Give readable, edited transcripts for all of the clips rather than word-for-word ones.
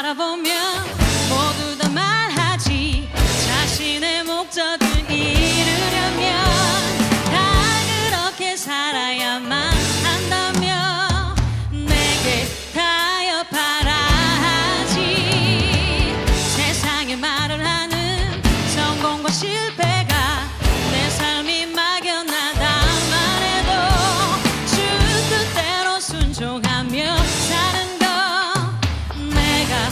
바라보면 모두 다 말하지. 자신의 목적을 이루려면 다 그렇게 살아야만 한다며 내게 타협하라 하지. 세상에 말을 하는 성공과 실패가 내 삶이 막연하다만 해도 주 뜻대로 순종하며 사는 거 내가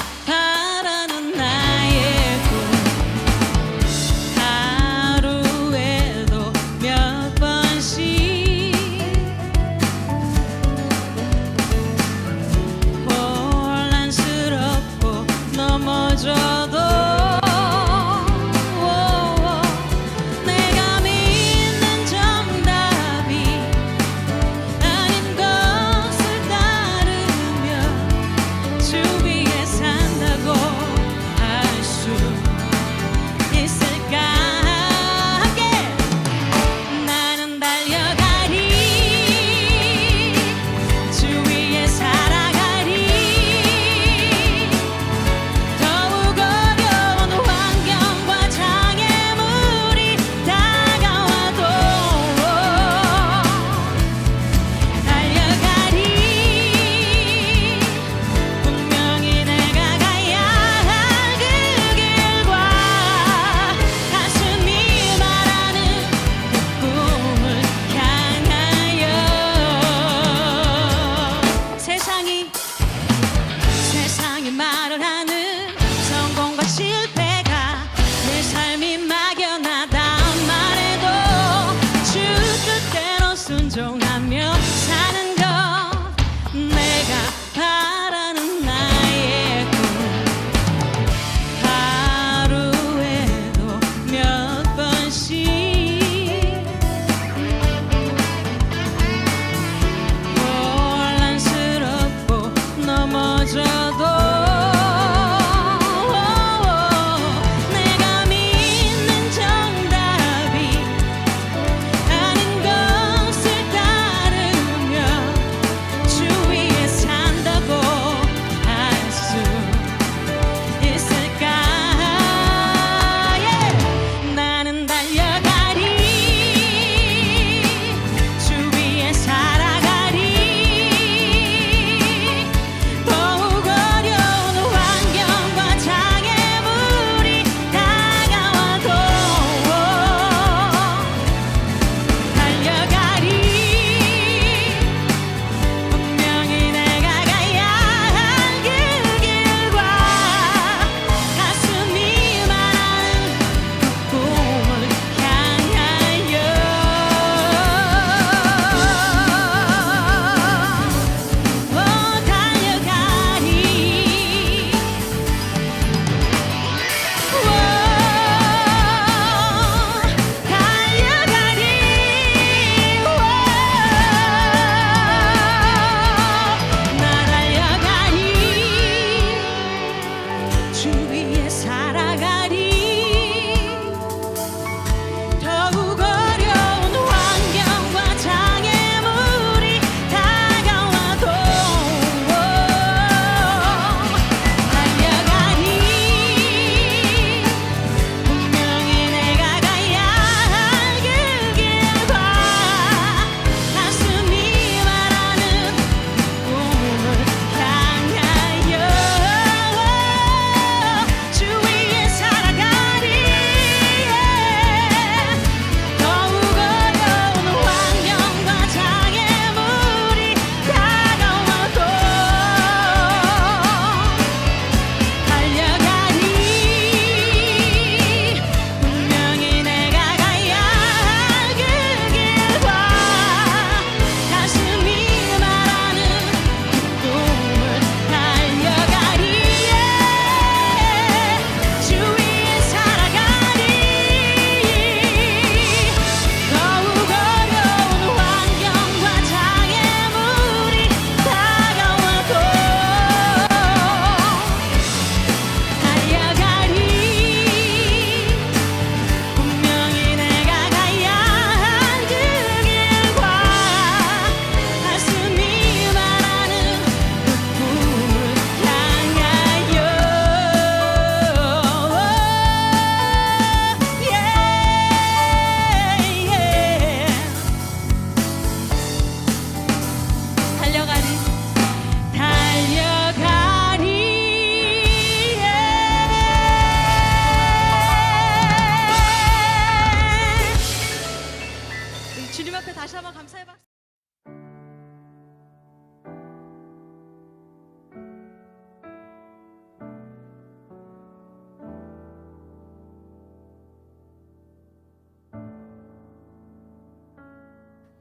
주님 앞에 다시 한번 감사의 박수.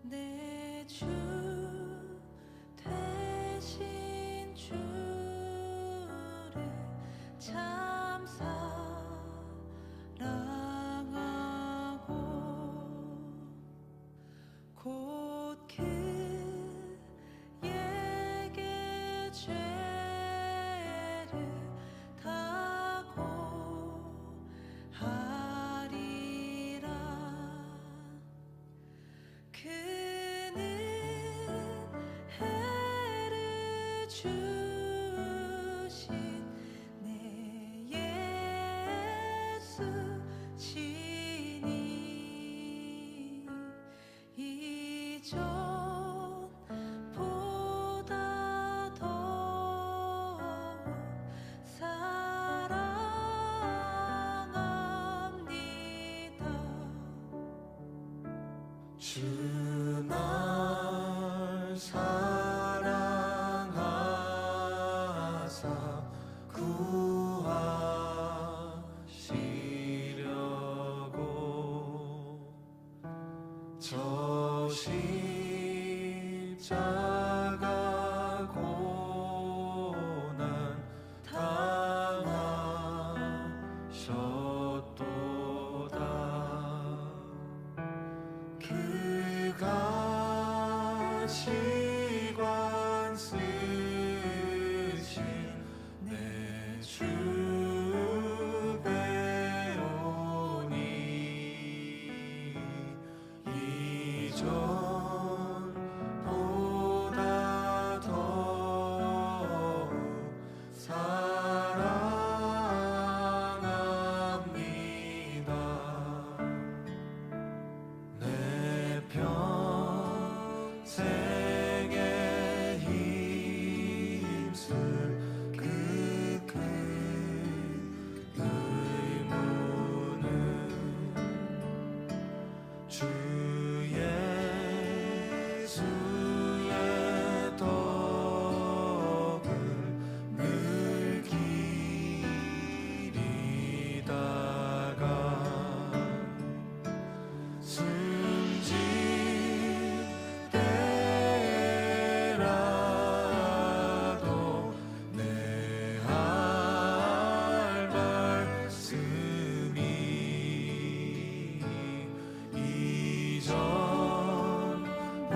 내 주 되신 주를 참 사랑하고 곧 그에게 죄를 다고 하리라. 그는 해를 주신 내 예수시니 이전보다 더욱 사랑합니다. 주 날 사랑하사 구하시려고 저 십자가 고난 당하셨도다. 그가 시관 쓰신 내 주 배우니 이전보다 더욱 사랑합니다. 내 평생에 힘쓸 그 큰 의무는 주 예수의 덕을 늘 기리다가 숨질 때라도 내 할 말씀이 이전보다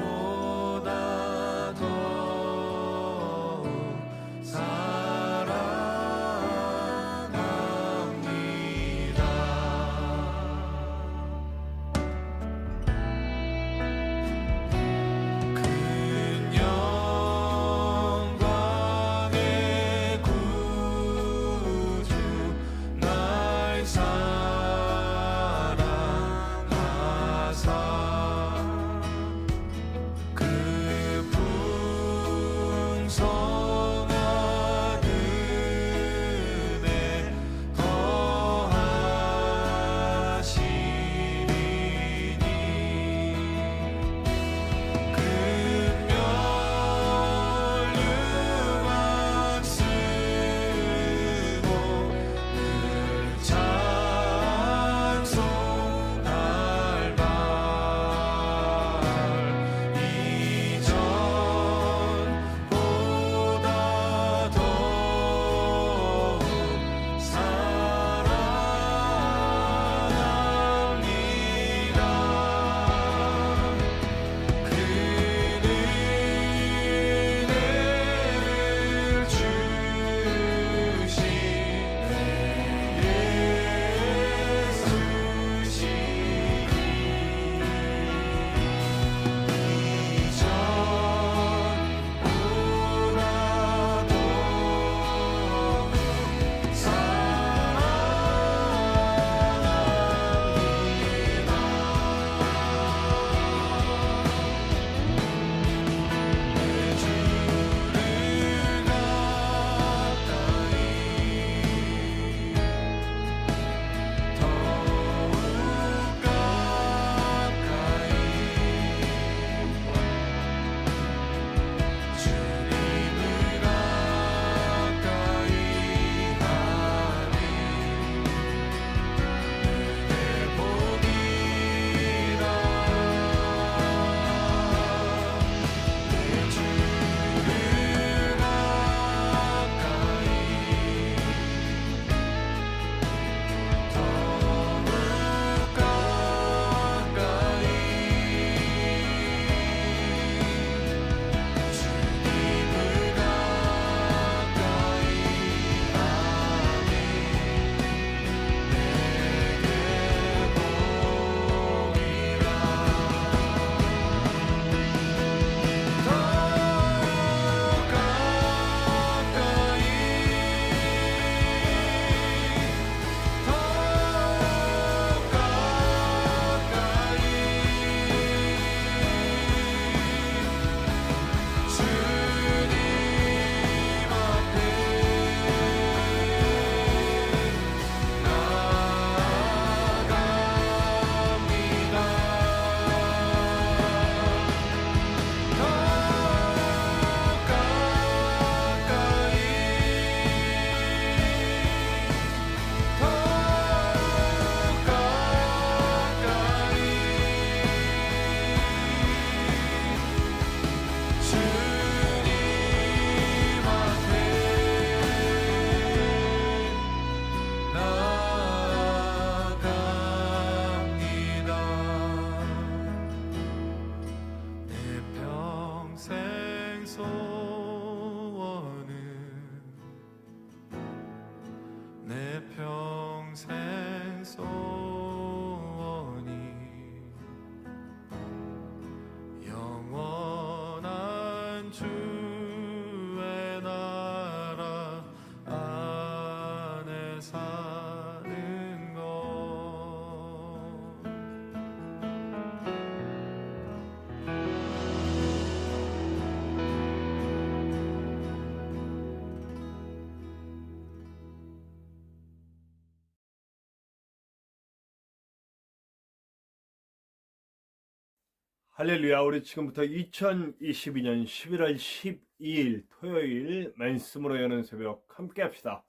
할렐루야. 우리 지금부터 2022년 11월 12일 토요일 말씀으로 여는 새벽 함께 합시다.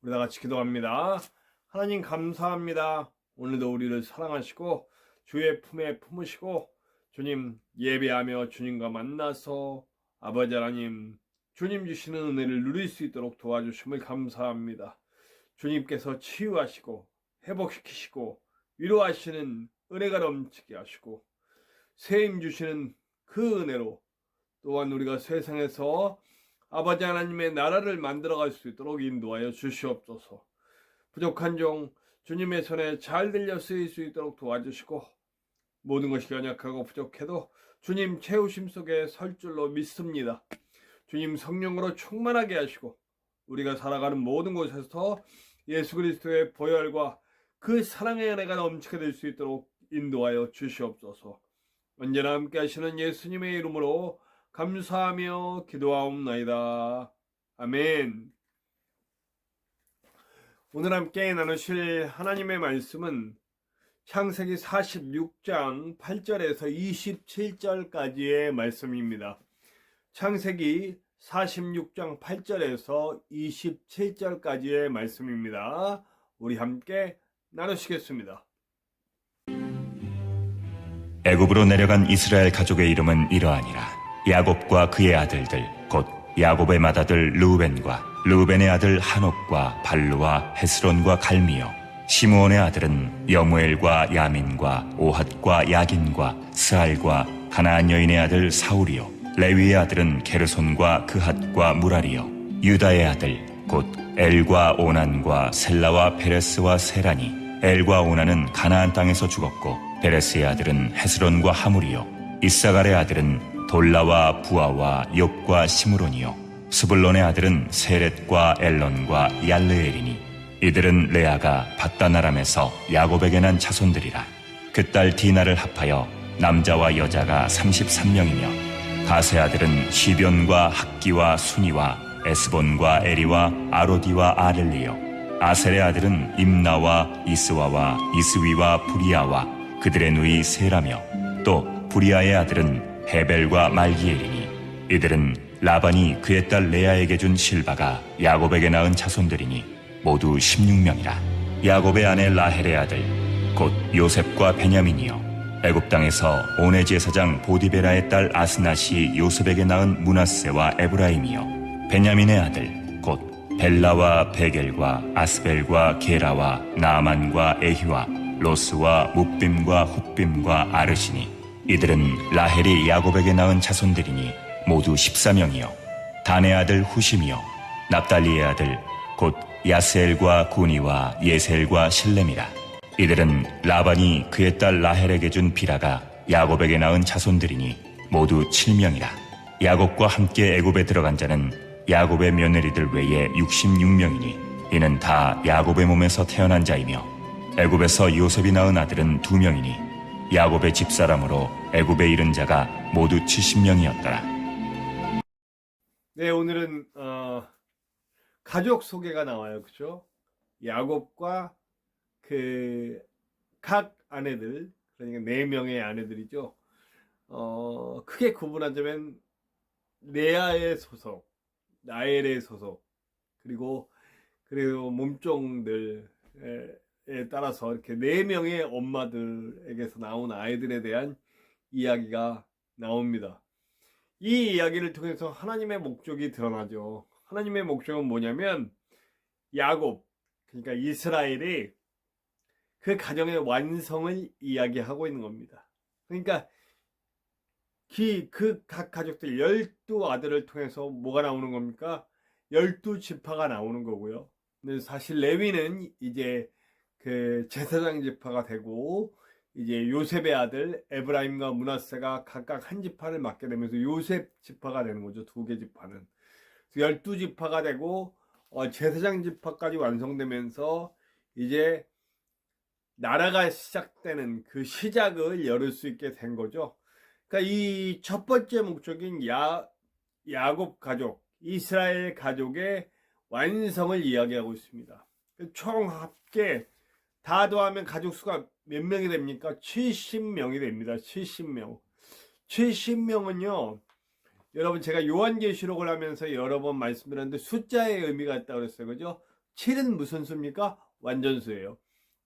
우리 다 같이 기도합니다. 하나님 감사합니다. 오늘도 우리를 사랑하시고 주의 품에 품으시고 주님 예배하며 주님과 만나서 아버지 하나님 주님 주시는 은혜를 누릴 수 있도록 도와주심을 감사합니다. 주님께서 치유하시고 회복시키시고 위로하시는 은혜가 넘치게 하시고 세임 주시는 그 은혜로 또한 우리가 세상에서 아버지 하나님의 나라를 만들어갈 수 있도록 인도하여 주시옵소서. 부족한 종 주님의 손에 잘 들려 쓰일 수 있도록 도와주시고 모든 것이 연약하고 부족해도 주님 채우심 속에 설 줄로 믿습니다. 주님 성령으로 충만하게 하시고 우리가 살아가는 모든 곳에서 예수 그리스도의 보혈과 그 사랑의 은혜가 넘치게 될 수 있도록 인도하여 주시옵소서. 언제나 함께 하시는 예수님의 이름으로 감사하며 기도하옵나이다. 아멘. 오늘 함께 나누실 하나님의 말씀은 창세기 46장 8절에서 27절까지의 말씀입니다. 창세기 46장 8절에서 27절까지의 말씀입니다. 우리 함께 나누시겠습니다. 애굽으로 내려간 이스라엘 가족의 이름은 이러하니라. 야곱과 그의 아들들 곧 야곱의 맏아들 르우벤과 르우벤의 아들 한옥과 발루와 헤스론과 갈미요. 시므온의 아들은 여무엘과 야민과 오핫과 야긴과 스알과 가나안 여인의 아들 사울이요. 레위의 아들은 게르손과 그핫과 무라리요. 유다의 아들 곧 엘과 오난과 셀라와 페레스와 세라니. 엘과 오난은 가나안 땅에서 죽었고 페레스의 아들은 헤스론과 하물이요. 이사갈의 아들은 돌라와 부아와 욥과 시므론이요. 스불론의 아들은 세렛과 엘론과 얄르엘이니 이들은 레아가 밧단아람에서 야곱에게 난 자손들이라. 그 딸 디나를 합하여 남자와 여자가 33명이며 가세 아들은 시변과 학기와 순이와 에스본과 에리와 아로디와 아렐리요. 아셀의 아들은 임나와 이스와와 이스위와 부리아와 그들의 누이 세라며 또 부리아의 아들은 헤벨과 말기엘이니 이들은 라반이 그의 딸 레아에게 준 실바가 야곱에게 낳은 자손들이니 모두 16명이라. 야곱의 아내 라헬의 아들 곧 요셉과 베냐민이요. 애굽 땅에서 오네 제사장 보디베라의 딸 아스낫이 요셉에게 낳은 므낫세와 에브라임이요. 베냐민의 아들 곧 벨라와 베겔과 아스벨과 게라와 나아만과 에히와 로스와 뭇빔과 훗빔과 아르시니 이들은 라헬이 야곱에게 낳은 자손들이니 모두 14명이요. 단의 아들 후심이요. 납달리의 아들 곧 야스엘과 구니와 예셀과 실렘이라. 이들은 라반이 그의 딸 라헬에게 준 비라가 야곱에게 낳은 자손들이니 모두 7명이라. 야곱과 함께 애굽에 들어간 자는 야곱의 며느리들 외에 66명이니 이는 다 야곱의 몸에서 태어난 자이며 애굽에서 요셉이 낳은 아들은 2명이니 야곱의 집사람으로 애굽에 이른 자가 모두 70명이었더라. 네, 오늘은 가족 소개가 나와요. 그렇죠? 야곱과 그 각 아내들, 그러니까 4명의 아내들이죠. 크게 구분하자면 레아의 소속, 라헬의 소속, 그리고 몸종들에 따라서 이렇게 4명의 엄마들에게서 나온 아이들에 대한 이야기가 나옵니다. 이 이야기를 통해서 하나님의 목적이 드러나죠. 하나님의 목적은 뭐냐면 야곱, 그러니까 이스라엘이 그 가정의 완성을 이야기하고 있는 겁니다. 그러니까 그 각 가족들 12아들을 통해서 뭐가 나오는 겁니까? 12지파가 나오는 거고요. 근데 사실 레위는 이제 그 제사장 지파가 되고 이제 요셉의 아들 에브라임과 므낫세가 각각 한 지파를 맡게 되면서 요셉 지파가 되는 거죠. 2개 지파는. 12지파가 되고 제사장 지파까지 완성되면서 이제 나라가 시작되는 그 시작을 열을 수 있게 된 거죠. 그러니까 이 첫 번째 목적인 야곱 가족, 이스라엘 가족의 완성을 이야기하고 있습니다. 총 합계 다 더하면 가족 수가 몇 명이 됩니까? 70명이 됩니다. 70명. 70명은요, 여러분 제가 요한계시록을 하면서 여러 번 말씀드렸는데 숫자의 의미가 있다고 그랬어요. 그죠? 7은 무슨 수입니까? 완전수예요.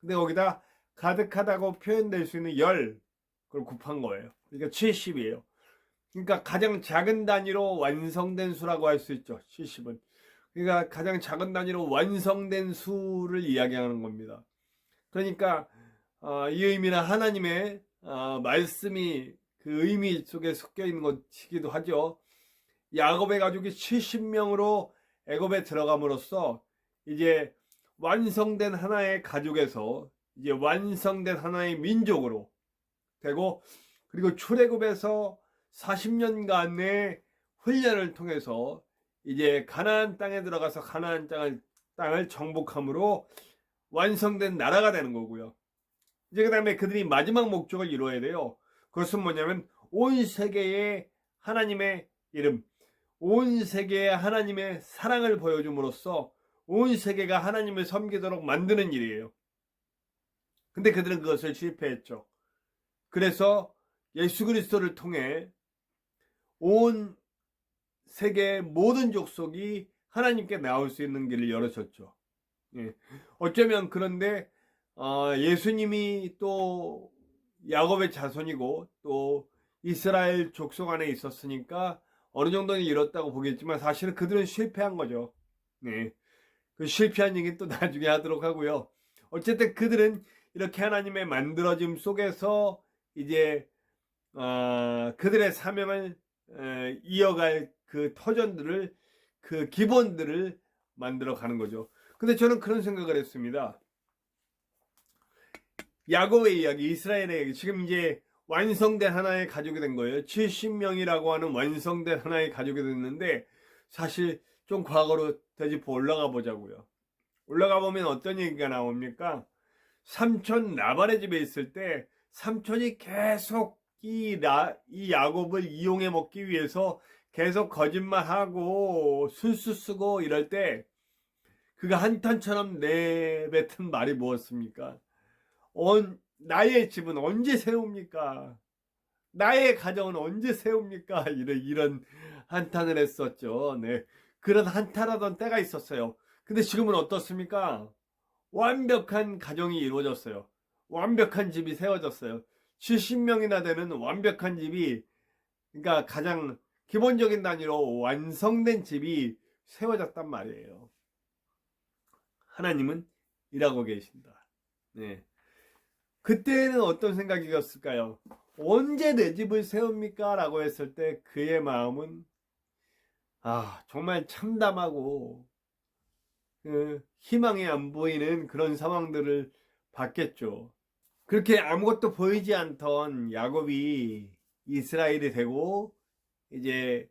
근데 거기다 가득하다고 표현될 수 있는 열, 그걸 곱한 거예요. 그러니까 70이에요. 그러니까 가장 작은 단위로 완성된 수라고 할 수 있죠. 70은. 그러니까 가장 작은 단위로 완성된 수를 이야기하는 겁니다. 그러니까 이 의미는 하나님의 말씀이 그 의미 속에 섞여 있는 것이기도 하죠. 야곱의 가족이 70명으로 애굽에 들어감으로써 이제 완성된 하나의 가족에서 이제 완성된 하나의 민족으로 되고, 그리고 출애굽에서 40년간의 훈련을 통해서 이제 가나안 땅에 들어가서 가나안 땅을 정복함으로 완성된 나라가 되는 거고요. 이제 그 다음에 그들이 마지막 목적을 이루어야 돼요. 그것은 뭐냐면 온 세계에 하나님의 이름, 온 세계에 하나님의 사랑을 보여줌으로써 온 세계가 하나님을 섬기도록 만드는 일이에요. 근데 그들은 그것을 실패했죠. 그래서 예수 그리스도를 통해 온 세계의 모든 족속이 하나님께 나올 수 있는 길을 열어줬죠. 예. 어쩌면 그런데 예수님이 또 야곱의 자손이고 또 이스라엘 족속 안에 있었으니까 어느 정도는 이뤘다고 보겠지만 사실은 그들은 실패한 거죠. 네. 그 실패한 얘기는 또 나중에 하도록 하고요. 어쨌든 그들은 이렇게 하나님의 만들어짐 속에서 이제 그들의 사명을 이어갈 그 터전들을, 그 기본들을 만들어 가는 거죠. 근데 저는 그런 생각을 했습니다. 야곱의 이야기, 이스라엘의 이야기, 지금 이제 완성된 하나의 가족이 된 거예요. 70명이라고 하는 완성된 하나의 가족이 됐는데, 사실 좀 과거로 되짚어 올라가 보자고요. 올라가 보면 어떤 얘기가 나옵니까? 삼촌 라반의 집에 있을 때 삼촌이 계속 이 야곱을 이용해 먹기 위해서 계속 거짓말하고 술수 쓰고 이럴 때 그가 한탄처럼 내뱉은 말이 무엇입니까? 나의 집은 언제 세웁니까? 나의 가정은 언제 세웁니까? 이런 한탄을 했었죠. 네. 그런 한탄하던 때가 있었어요. 근데 지금은 어떻습니까? 완벽한 가정이 이루어졌어요. 완벽한 집이 세워졌어요. 70명이나 되는 완벽한 집이, 그러니까 가장 기본적인 단위로 완성된 집이 세워졌단 말이에요. 하나님은 일하고 계신다. 네. 그때는 어떤 생각이었을까요? 언제 내 집을 세웁니까? 라고 했을 때 그의 마음은 정말 참담하고 희망이 안 보이는 그런 상황들을 봤겠죠. 그렇게 아무것도 보이지 않던 야곱이 이스라엘이 되고 이제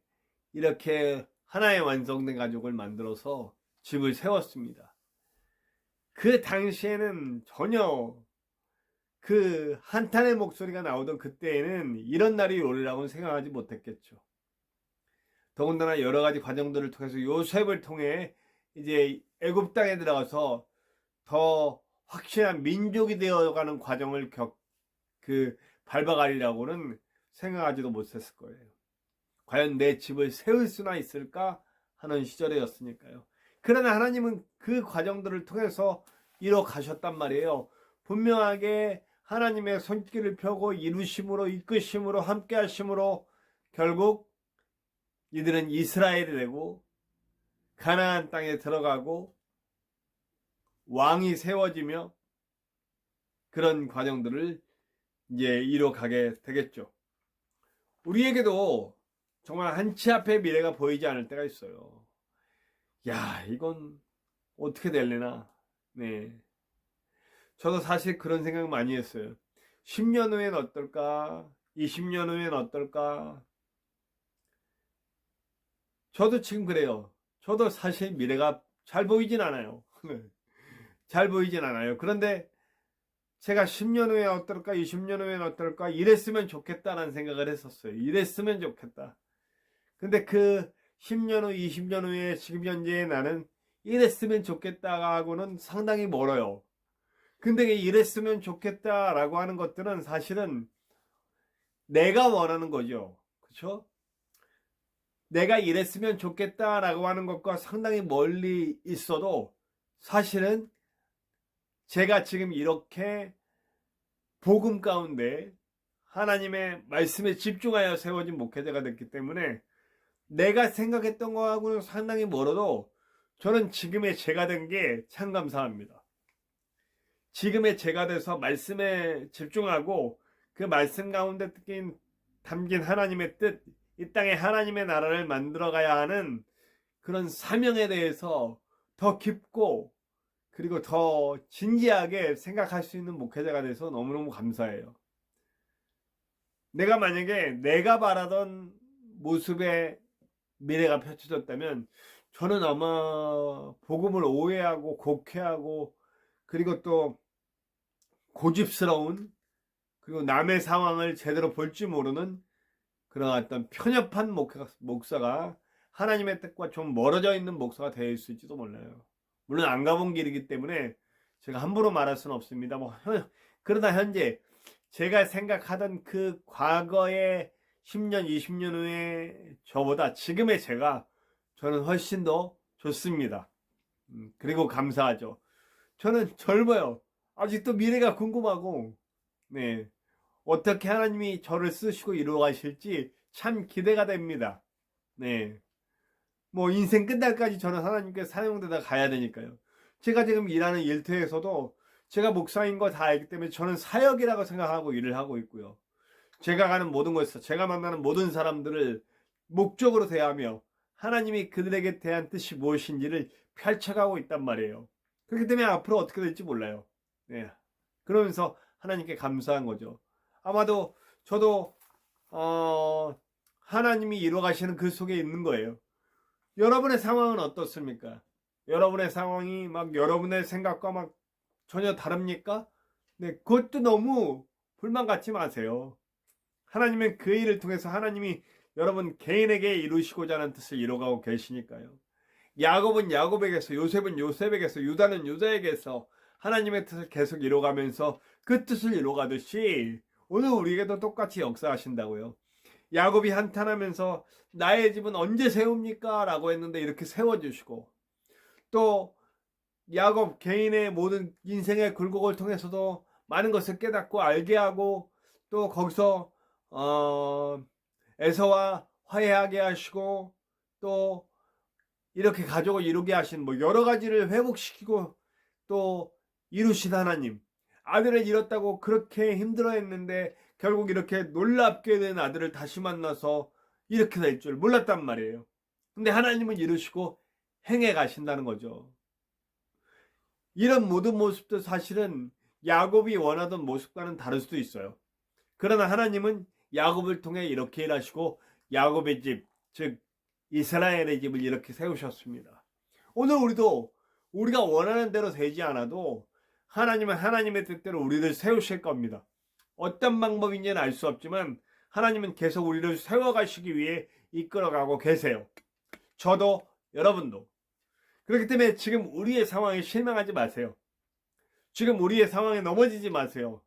이렇게 하나의 완성된 가족을 만들어서 집을 세웠습니다. 그 당시에는 전혀 그 한탄의 목소리가 나오던 그때에는 이런 날이 오리라고는 생각하지 못했겠죠. 더군다나 여러 가지 과정들을 통해서 요셉을 통해 이제 애굽 땅에 들어가서 더 확실한 민족이 되어가는 과정을 밟아가리라고는 생각하지도 못했을 거예요. 과연 내 집을 세울 수나 있을까 하는 시절이었으니까요. 그러나 하나님은 그 과정들을 통해서 이뤄 가셨단 말이에요. 분명하게 하나님의 손길을 펴고 이루심으로, 이끄심으로, 함께 하심으로 결국 이들은 이스라엘이 되고 가나안 땅에 들어가고 왕이 세워지며 그런 과정들을 이제 이뤄가게 되겠죠. 우리에게도 정말 한치 앞에 미래가 보이지 않을 때가 있어요. 이건 어떻게 될래나. 네. 저도 사실 그런 생각 많이 했어요. 10년 후엔 어떨까? 20년 후엔 어떨까? 저도 지금 그래요. 저도 사실 미래가 잘 보이진 않아요. 잘 보이진 않아요. 그런데 제가 10년 후에 어떨까, 20년 후엔 어떨까, 이랬으면 좋겠다라는 생각을 했었어요. 이랬으면 좋겠다. 근데 그 10년 후, 20년 후에 지금 현재의 나는 이랬으면 좋겠다하고는 상당히 멀어요. 근데 이랬으면 좋겠다라고 하는 것들은 사실은 내가 원하는 거죠. 그렇죠? 내가 이랬으면 좋겠다라고 하는 것과 상당히 멀리 있어도 사실은 제가 지금 이렇게 복음 가운데 하나님의 말씀에 집중하여 세워진 목회자가 됐기 때문에 내가 생각했던 거하고는 상당히 멀어도 저는 지금의 제가 된 게 참 감사합니다. 지금의 제가 돼서 말씀에 집중하고 그 말씀 가운데 담긴 하나님의 뜻, 이 땅에 하나님의 나라를 만들어 가야 하는 그런 사명에 대해서 더 깊고 그리고 더 진지하게 생각할 수 있는 목회자가 돼서 너무너무 감사해요. 내가 만약에 내가 바라던 모습의 미래가 펼쳐졌다면 저는 아마 복음을 오해하고 곡해하고 그리고 또 고집스러운 그리고 남의 상황을 제대로 볼 줄 모르는 그런 어떤 편협한 목사가 하나님의 뜻과 좀 멀어져 있는 목사가 되어 있을지도 몰라요. 물론 안 가본 길이기 때문에 제가 함부로 말할 수는 없습니다. 그러나 현재 제가 생각하던 그 과거의 10년, 20년 후에 저보다 지금의 제가 저는 훨씬 더 좋습니다. 그리고 감사하죠. 저는 젊어요. 아직도 미래가 궁금하고, 네. 어떻게 하나님이 저를 쓰시고 이루어 가실지 참 기대가 됩니다. 네. 뭐 인생 끝날까지 저는 하나님께 사용되다 가야 되니까요. 제가 지금 일하는 일터에서도 제가 목사인 거 다 알기 때문에 저는 사역이라고 생각하고 일을 하고 있고요. 제가 가는 모든 곳에서 제가 만나는 모든 사람들을 목적으로 대하며 하나님이 그들에게 대한 뜻이 무엇인지를 펼쳐가고 있단 말이에요. 그렇기 때문에 앞으로 어떻게 될지 몰라요. 네. 그러면서 하나님께 감사한 거죠. 아마도 저도 하나님이 이루어 가시는 그 속에 있는 거예요. 여러분의 상황은 어떻습니까? 여러분의 상황이 막 여러분의 생각과 막 전혀 다릅니까? 네, 그것도 너무 불만 갖지 마세요. 하나님은 그 일을 통해서 하나님이 여러분 개인에게 이루시고자 하는 뜻을 이루어가고 계시니까요. 야곱은 야곱에게서, 요셉은 요셉에게서, 유다는 유다에게서 하나님의 뜻을 계속 이루어가면서 그 뜻을 이루어가듯이 오늘 우리에게도 똑같이 역사하신다고요. 야곱이 한탄하면서 나의 집은 언제 세웁니까? 라고 했는데 이렇게 세워주시고, 또 야곱 개인의 모든 인생의 굴곡을 통해서도 많은 것을 깨닫고 알게 하고, 또 거기서 에서와 화해하게 하시고, 또 이렇게 가족을 이루게 하신 뭐 여러 가지를 회복시키고 또 이루신 하나님, 아들을 잃었다고 그렇게 힘들어했는데 결국 이렇게 놀랍게 된 아들을 다시 만나서 이렇게 될 줄 몰랐단 말이에요. 근데 하나님은 이루시고 행해 가신다는 거죠. 이런 모든 모습도 사실은 야곱이 원하던 모습과는 다를 수도 있어요. 그러나 하나님은 야곱을 통해 이렇게 일하시고 야곱의 집, 즉 이스라엘의 집을 이렇게 세우셨습니다. 오늘 우리도 우리가 원하는 대로 되지 않아도 하나님은 하나님의 뜻대로 우리를 세우실 겁니다. 어떤 방법인지는 알 수 없지만 하나님은 계속 우리를 세워가시기 위해 이끌어가고 계세요. 저도 여러분도. 그렇기 때문에 지금 우리의 상황에 실망하지 마세요. 지금 우리의 상황에 넘어지지 마세요.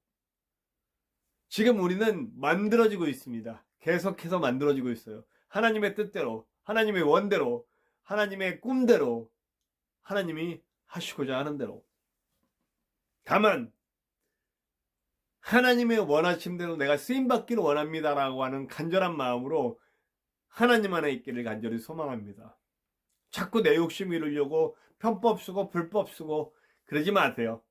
지금 우리는 만들어지고 있습니다. 계속해서 만들어지고 있어요. 하나님의 뜻대로, 하나님의 원대로, 하나님의 꿈대로, 하나님이 하시고자 하는 대로. 다만 하나님의 원하심대로 내가 쓰임받기를 원합니다라고 하는 간절한 마음으로 하나님 안에 있기를 간절히 소망합니다. 자꾸 내 욕심 이루려고 편법 쓰고 불법 쓰고 그러지 마세요.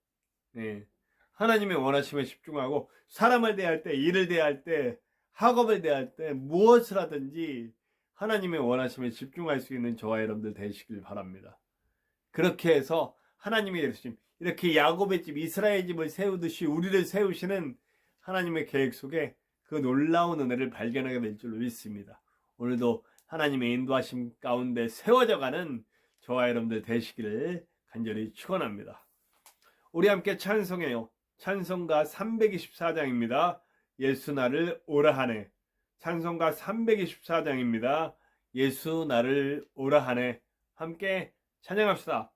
네. 하나님의 원하심에 집중하고 사람을 대할 때, 일을 대할 때, 학업을 대할 때 무엇을 하든지 하나님의 원하심에 집중할 수 있는 저와 여러분들 되시길 바랍니다. 그렇게 해서 하나님의 열심, 이렇게 야곱의 집, 이스라엘 집을 세우듯이 우리를 세우시는 하나님의 계획 속에 그 놀라운 은혜를 발견하게 될 줄로 믿습니다. 오늘도 하나님의 인도하심 가운데 세워져가는 저와 여러분들 되시기를 간절히 축원합니다. 우리 함께 찬송해요. 찬송가 324장입니다. 예수 나를 오라 하네. 찬송가 324장입니다. 예수 나를 오라 하네. 함께 찬양합시다.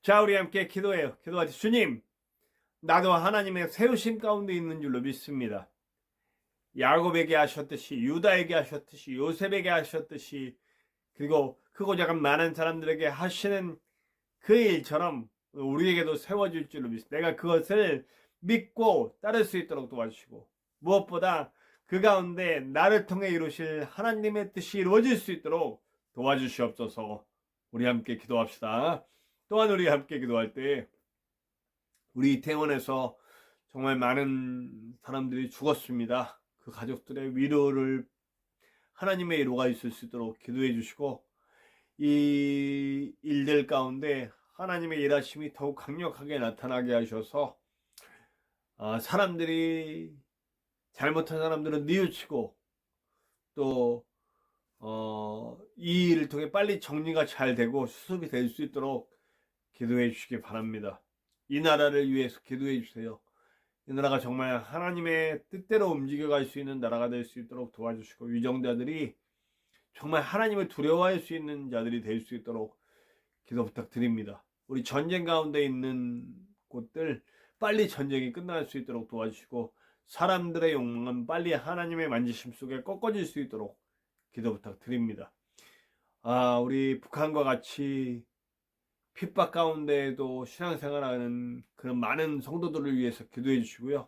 자, 우리 함께 기도해요. 기도하지. 주님, 나도 하나님의 세우심 가운데 있는 줄로 믿습니다. 야곱에게 하셨듯이, 유다에게 하셨듯이, 요셉에게 하셨듯이, 그리고 크고 작은 많은 사람들에게 하시는 그 일처럼 우리에게도 세워줄 줄로 믿습니다. 내가 그것을 믿고 따를 수 있도록 도와주시고, 무엇보다 그 가운데 나를 통해 이루실 하나님의 뜻이 이루어질 수 있도록 도와주시옵소서. 우리 함께 기도합시다. 또한 우리 함께 기도할 때 우리 이태원에서 정말 많은 사람들이 죽었습니다. 그 가족들의 위로를 하나님의 위로가 있을 수 있도록 기도해 주시고, 이 일들 가운데 하나님의 일하심이 더욱 강력하게 나타나게 하셔서 사람들이 잘못한 사람들은 뉘우치고, 또 이 일을 통해 빨리 정리가 잘 되고 수습이 될 수 있도록 기도해 주시기 바랍니다. 이 나라를 위해서 기도해 주세요. 이 나라가 정말 하나님의 뜻대로 움직여갈 수 있는 나라가 될 수 있도록 도와주시고, 위정자들이 정말 하나님을 두려워할 수 있는 자들이 될 수 있도록 기도 부탁드립니다. 우리 전쟁 가운데 있는 곳들 빨리 전쟁이 끝날 수 있도록 도와주시고, 사람들의 욕망은 빨리 하나님의 만지심 속에 꺾어질 수 있도록 기도 부탁드립니다. 우리 북한과 같이 핍박 가운데에도 신앙생활하는 그런 많은 성도들을 위해서 기도해 주시고요.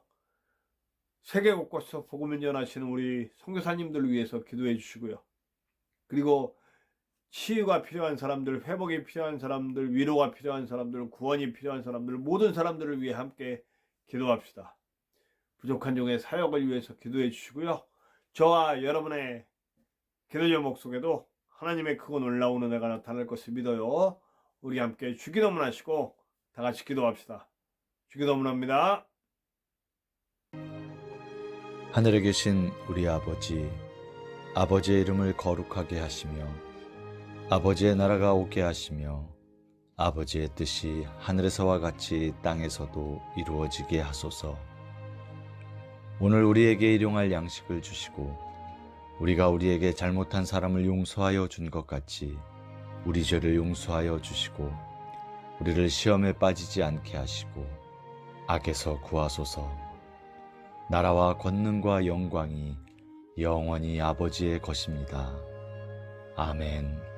세계 곳곳에서 복음을 전하시는 우리 선교사님들을 위해서 기도해 주시고요. 그리고 치유가 필요한 사람들, 회복이 필요한 사람들, 위로가 필요한 사람들, 구원이 필요한 사람들, 모든 사람들을 위해 함께 기도합시다. 부족한 종의 사역을 위해서 기도해 주시고요. 저와 여러분의 기도 제목 속에도 하나님의 크고 놀라운 은혜가 나타날 것을 믿어요. 우리 함께 주기도문 하시고 다 같이 기도합시다. 주기도문 합니다. 하늘에 계신 우리 아버지, 아버지의 이름을 거룩하게 하시며 아버지의 나라가 오게 하시며 아버지의 뜻이 하늘에서와 같이 땅에서도 이루어지게 하소서. 오늘 우리에게 일용할 양식을 주시고 우리가 우리에게 잘못한 사람을 용서하여 준 것 같이 우리 죄를 용서하여 주시고 우리를 시험에 빠지지 않게 하시고 악에서 구하소서. 나라와 권능과 영광이 영원히 아버지의 것입니다. 아멘.